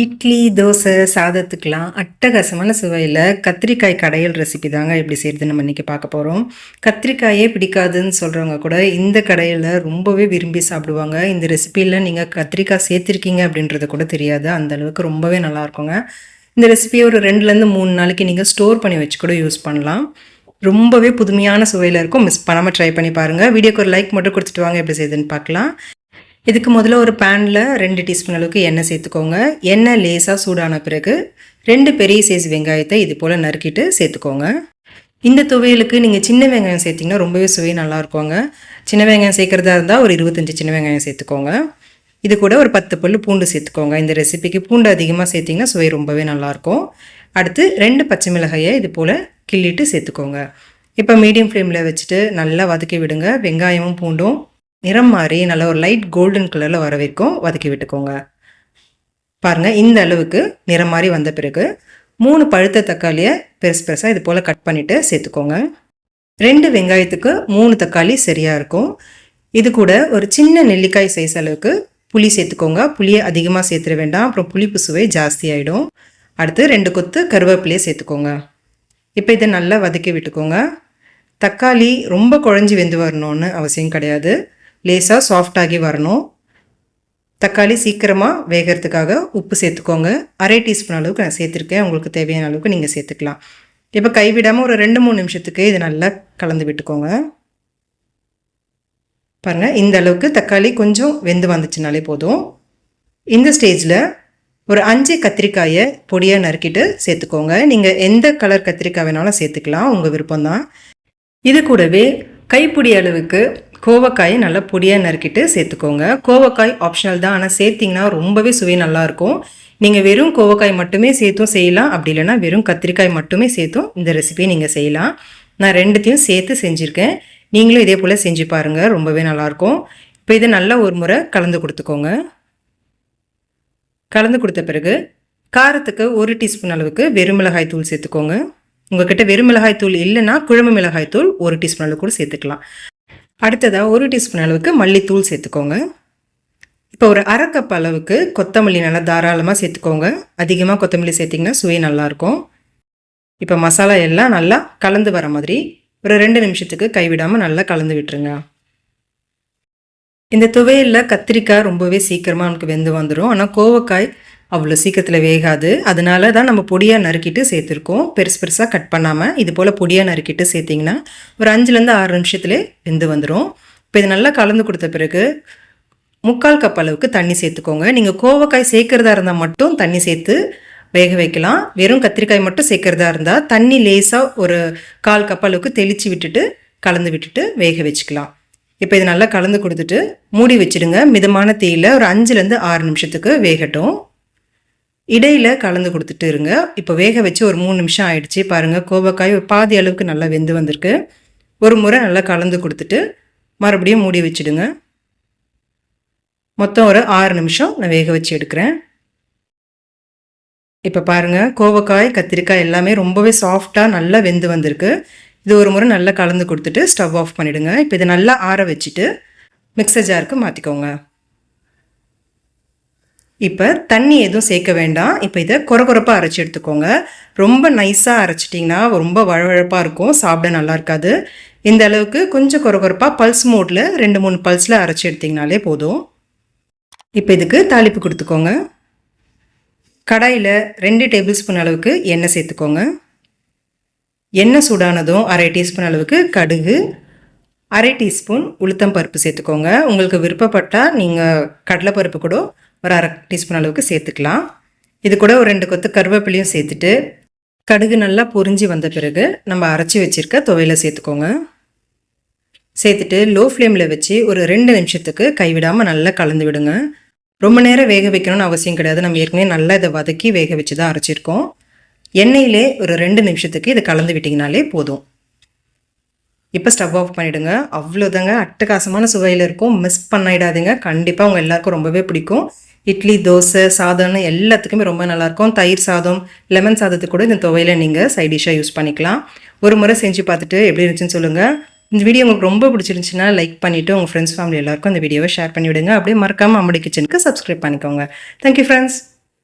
இட்லி, தோசை, சாதத்துக்கலாம் அட்டகாசமான சுவையில கத்திரிக்காய் கடையல் ரெசிபி தாங்க எப்படி செய்கிறதுன்னு நம்ம இன்றைக்கி பார்க்க போகிறோம். கத்திரிக்காயே பிடிக்காதுன்னு சொல்கிறவங்க கூட இந்த கடையில ரொம்பவே விரும்பி சாப்பிடுவாங்க. இந்த ரெசிபியில் நீங்கள் கத்திரிக்காய் சேர்த்துருக்கீங்க அப்படின்றது கூட தெரியாது. அந்த அளவுக்கு ரொம்பவே நல்லாயிருக்குங்க. இந்த ரெசிபியை ஒரு 2லேருந்து 3 நாளைக்கு நீங்கள் ஸ்டோர் பண்ணி வச்சு கூட யூஸ் பண்ணலாம். ரொம்பவே புதுமையான சுவையில் இருக்கும். மிஸ் பண்ணாமல் ட்ரை பண்ணி பாருங்கள். வீடியோக்கு ஒரு லைக் மட்டும் கொடுத்துட்டு வாங்க எப்படி செய்யுதுன்னு பார்க்கலாம். இதுக்கு முதல்ல ஒரு பேனில் 2 டீஸ்பூன் அளவுக்கு எண்ணெய் சேர்த்துக்கோங்க. எண்ணெய் லேசாக சூடான பிறகு 2 பெரிய சைஸ் வெங்காயத்தை இது போல் நறுக்கிட்டு சேர்த்துக்கோங்க. இந்த துவையலுக்கு நீங்கள் சின்ன வெங்காயம் சேர்த்திங்கன்னா ரொம்பவே சுவை நல்லாயிருக்குங்க. சின்ன வெங்காயம் சேர்க்குறதா இருந்தால் ஒரு 25 சின்ன வெங்காயம் சேர்த்துக்கோங்க. இது கூட ஒரு 10 பல் பூண்டு சேர்த்துக்கோங்க. இந்த ரெசிபிக்கு பூண்டு அதிகமாக சேர்த்திங்கன்னா சுவை ரொம்பவே நல்லாயிருக்கும். அடுத்து 2 பச்சை மிளகாயை இது போல் கிள்ளிட்டு சேர்த்துக்கோங்க. இப்போ மீடியம் ஃப்ளேமில் வச்சுட்டு நல்லா வதக்கி விடுங்க. வெங்காயமும் பூண்டும் நிறம் மாறி நல்லா ஒரு லைட் கோல்டன் கலரில் வர வரைக்கும் வதக்கி விட்டுக்கோங்க. பாருங்கள், இந்த அளவுக்கு நிறம் மாறி வந்த பிறகு 3 பழுத்த தக்காளியை பெருசு பெருசாக இது போல் கட் பண்ணிவிட்டு சேர்த்துக்கோங்க. 2 வெங்காயத்துக்கு 3 தக்காளி சரியாக இருக்கும். இது கூட ஒரு சின்ன நெல்லிக்காய் சைஸ் அளவுக்கு புளி சேர்த்துக்கோங்க. புளியை அதிகமாக சேர்த்துட வேண்டாம், அப்புறம் புளிப்பு சுவை ஜாஸ்தி ஆகிடும். அடுத்து 2 கொத்து கருவேப்பிலையை சேர்த்துக்கோங்க. இப்போ இதை நல்லா வதக்கி விட்டுக்கோங்க. தக்காளி ரொம்ப குழஞ்சி வெந்து வரணும்னு அவசியம் கிடையாது. லேசாக சாஃப்டாகி வரணும். தக்காளி சீக்கிரமாக வேகிறதுக்காக உப்பு சேர்த்துக்கோங்க. 1/2 டீஸ்பூன் அளவுக்கு நான் சேர்த்துருக்கேன். உங்களுக்கு தேவையான அளவுக்கு நீங்கள் சேர்த்துக்கலாம். இப்போ கைவிடாமல் ஒரு 2-3 நிமிஷத்துக்கு இது நல்லா கலந்து விட்டுக்கோங்க. பாருங்கள், இந்த அளவுக்கு தக்காளி கொஞ்சம் வெந்து வந்துச்சுனாலே போதும். இந்த ஸ்டேஜில் ஒரு 5 கத்திரிக்காயை பொடியாக நறுக்கிட்டு சேர்த்துக்கோங்க. நீங்கள் எந்த கலர் கத்திரிக்காய் வேணாலும் சேர்த்துக்கலாம், உங்கள் விருப்பம்தான். இது கூடவே கைப்பிடி அளவுக்கு கோவக்காயை நல்லா பொடியாக நறுக்கிட்டு சேர்த்துக்கோங்க. கோவக்காய் ஆப்ஷனல் தான், ஆனால் சேர்த்திங்கன்னா ரொம்பவே சுவை நல்லாயிருக்கும். நீங்கள் வெறும் கோவக்காய் மட்டுமே சேர்த்தும் செய்யலாம், அப்படி இல்லைனா வெறும் கத்திரிக்காய் மட்டுமே சேர்த்தும் இந்த ரெசிபியை நீங்கள் செய்யலாம். நான் 2த்தையும் சேர்த்து செஞ்சுருக்கேன். நீங்களும் இதே போல் செஞ்சு பாருங்கள், ரொம்பவே நல்லாயிருக்கும். இப்போ இதை நல்லா ஒரு முறை கலந்து கொடுத்துக்கோங்க. கலந்து கொடுத்த பிறகு காரத்துக்கு 1 டீஸ்பூன் அளவுக்கு வெறும் மிளகாய் தூள் சேர்த்துக்கோங்க. உங்கள்கிட்ட வெறும் மிளகாய் தூள் இல்லைன்னா குழம்பு மிளகாய் தூள் 1 டீஸ்பூன் அளவுக்கு கூட சேர்த்துக்கலாம். அடுத்ததாக 1 டீஸ்பூன் அளவுக்கு மல்லித்தூள் சேர்த்துக்கோங்க. இப்போ ஒரு 1/2 கப் அளவுக்கு கொத்தமல்லி நல்லா தாராளமாக சேர்த்துக்கோங்க. அதிகமாக கொத்தமல்லி சேர்த்திங்கன்னா சுவை நல்லாயிருக்கும். இப்போ மசாலா எல்லாம் நல்லா கலந்து வர மாதிரி ஒரு 2 நிமிஷத்துக்கு கைவிடாமல் நல்லா கலந்து விட்டுருங்க. இந்த துவையலில் கத்திரிக்காய் ரொம்பவே சீக்கிரமாக நமக்கு வெந்து வந்துடும். ஆனால் கோவக்காய் அவ்வளோ சீக்கிரத்தில் வேகாது. அதனால தான் நம்ம பொடியாக நறுக்கிட்டு சேர்த்துருக்கோம். பெருசு பெருசாக கட் பண்ணாமல் இது போல் பொடியாக நறுக்கிட்டு சேர்த்திங்கன்னா ஒரு 5லேருந்து 6 நிமிஷத்துலேயே வெந்து வந்துடும். இப்போ இது நல்லா கலந்து கொடுத்த பிறகு 3/4 கப் அளவுக்கு தண்ணி சேர்த்துக்கோங்க. நீங்கள் கோவக்காய் சேர்க்குறதா இருந்தால் மட்டும் தண்ணி சேர்த்து வேக வைக்கலாம். வெறும் கத்திரிக்காய் மட்டும் சேர்க்குறதா இருந்தால் தண்ணி லேசாக ஒரு 1/4 கப் அளவுக்கு தெளித்து விட்டுட்டு கலந்து விட்டுட்டு வேக வச்சுக்கலாம். இப்போ இது நல்லா கலந்து கொடுத்துட்டு மூடி வச்சுடுங்க. மிதமான தீயில் ஒரு 5லேருந்து 6 நிமிஷத்துக்கு வேகட்டும். இடையில் கலந்து கொடுத்துட்டு இருங்க. இப்போ வேக வச்சு ஒரு 3 நிமிஷம் ஆயிடுச்சு. பாருங்கள், கோவக்காய் ஒரு பாதி அளவுக்கு நல்லா வெந்து வந்திருக்கு. ஒரு முறை நல்லா கலந்து கொடுத்துட்டு மறுபடியும் மூடி வச்சுடுங்க. மொத்தம் ஒரு 6 நிமிஷம் நான் வேக வச்சு எடுக்கிறேன். இப்போ பாருங்கள், கோவக்காய் கத்திரிக்காய் எல்லாமே ரொம்பவே சாஃப்டாக நல்லா வெந்து வந்திருக்கு. இது ஒரு முறை நல்லா கலந்து கொடுத்துட்டு ஸ்டவ் ஆஃப் பண்ணிவிடுங்க. இப்போ இதை நல்லா ஆற வச்சுட்டு மிக்சர் ஜாருக்கு மாற்றிக்கோங்க. இப்போ தண்ணி எதுவும் சேர்க்க வேண்டாம். இப்போ இதை கொரகொரப்பாக அரைச்சி எடுத்துக்கோங்க. ரொம்ப நைஸாக அரைச்சிட்டிங்கன்னா ரொம்ப வழவழப்பாக இருக்கும், சாப்பிட நல்லா இருக்காது. இந்த அளவுக்கு கொஞ்சம் கொரகொரப்பாக பல்ஸ் மோடில் 2-3 பல்ஸில் அரைச்சி எடுத்திங்கனாலே போதும். இப்போ இதுக்கு தாளிப்பு கொடுத்துக்கோங்க. கடாயில் 2 டேபிள் ஸ்பூன் அளவுக்கு எண்ணெய் சேர்த்துக்கோங்க. எண்ணெய் சூடானதும் 1/2 டீஸ்பூன் அளவுக்கு கடுகு, 1/2 டீஸ்பூன் உளுத்தம் பருப்பு சேர்த்துக்கோங்க. உங்களுக்கு விருப்பப்பட்டால் நீங்கள் கடலைப்பருப்பு கூட ஒரு 1/2 டீஸ்பூன் அளவுக்கு சேர்த்துக்கலாம். இது கூட ஒரு 2 கொத்து கருவேப்பிலையும் சேர்த்துட்டு கடுகு நல்லா பொரிஞ்சு வந்த பிறகு நம்ம அரைச்சி வச்சுருக்க துவையில சேர்த்துக்கோங்க. சேர்த்துட்டு லோ ஃப்ளேமில் வச்சு ஒரு 2 நிமிஷத்துக்கு கைவிடாமல் நல்லா கலந்து விடுங்க. ரொம்ப நேரம் வேக வைக்கணும்னு அவசியம் கிடையாது. நம்ம ஏற்கனவே நல்லா இதை வதக்கி வேக வச்சு தான் அரைச்சிருக்கோம். எண்ணெயிலே ஒரு 2 நிமிஷத்துக்கு இதை கலந்து விட்டிங்கனாலே போதும். இப்போ ஸ்டவ் ஆஃப் பண்ணிவிடுங்க. அவ்வளோதாங்க, அட்டகாசமான சுவையில் இருக்கும். மிஸ் பண்ணிடாதீங்க. கண்டிப்பாக உங்கள் எல்லாருக்கும் ரொம்பவே பிடிக்கும். இட்லி, தோசை, சாதம்னு எல்லாத்துக்குமே ரொம்ப நல்லாயிருக்கும். தயிர் சாதம், லெமன் சாதத்துக்கு கூட இந்த துவையில நீங்கள் சைட் டிஷ்ஷாக யூஸ் பண்ணிக்கலாம். ஒரு முறை செஞ்சு பார்த்துட்டு எப்படி இருந்துச்சுன்னு சொல்லுங்கள். இந்த வீடியோ உங்களுக்கு ரொம்ப பிடிச்சிருந்துச்சுன்னா லைக் பண்ணிவிட்டு உங்கள் ஃப்ரெண்ட்ஸ் ஃபேமிலி எல்லாருக்கும் இந்த வீடியோவை ஷேர் பண்ணிவிடுங்க. அப்படியே மறக்காமல் அம்முடைய கிச்சனுக்கு சப்ஸ்கிரைப் பண்ணிக்கோங்க. Thank you friends.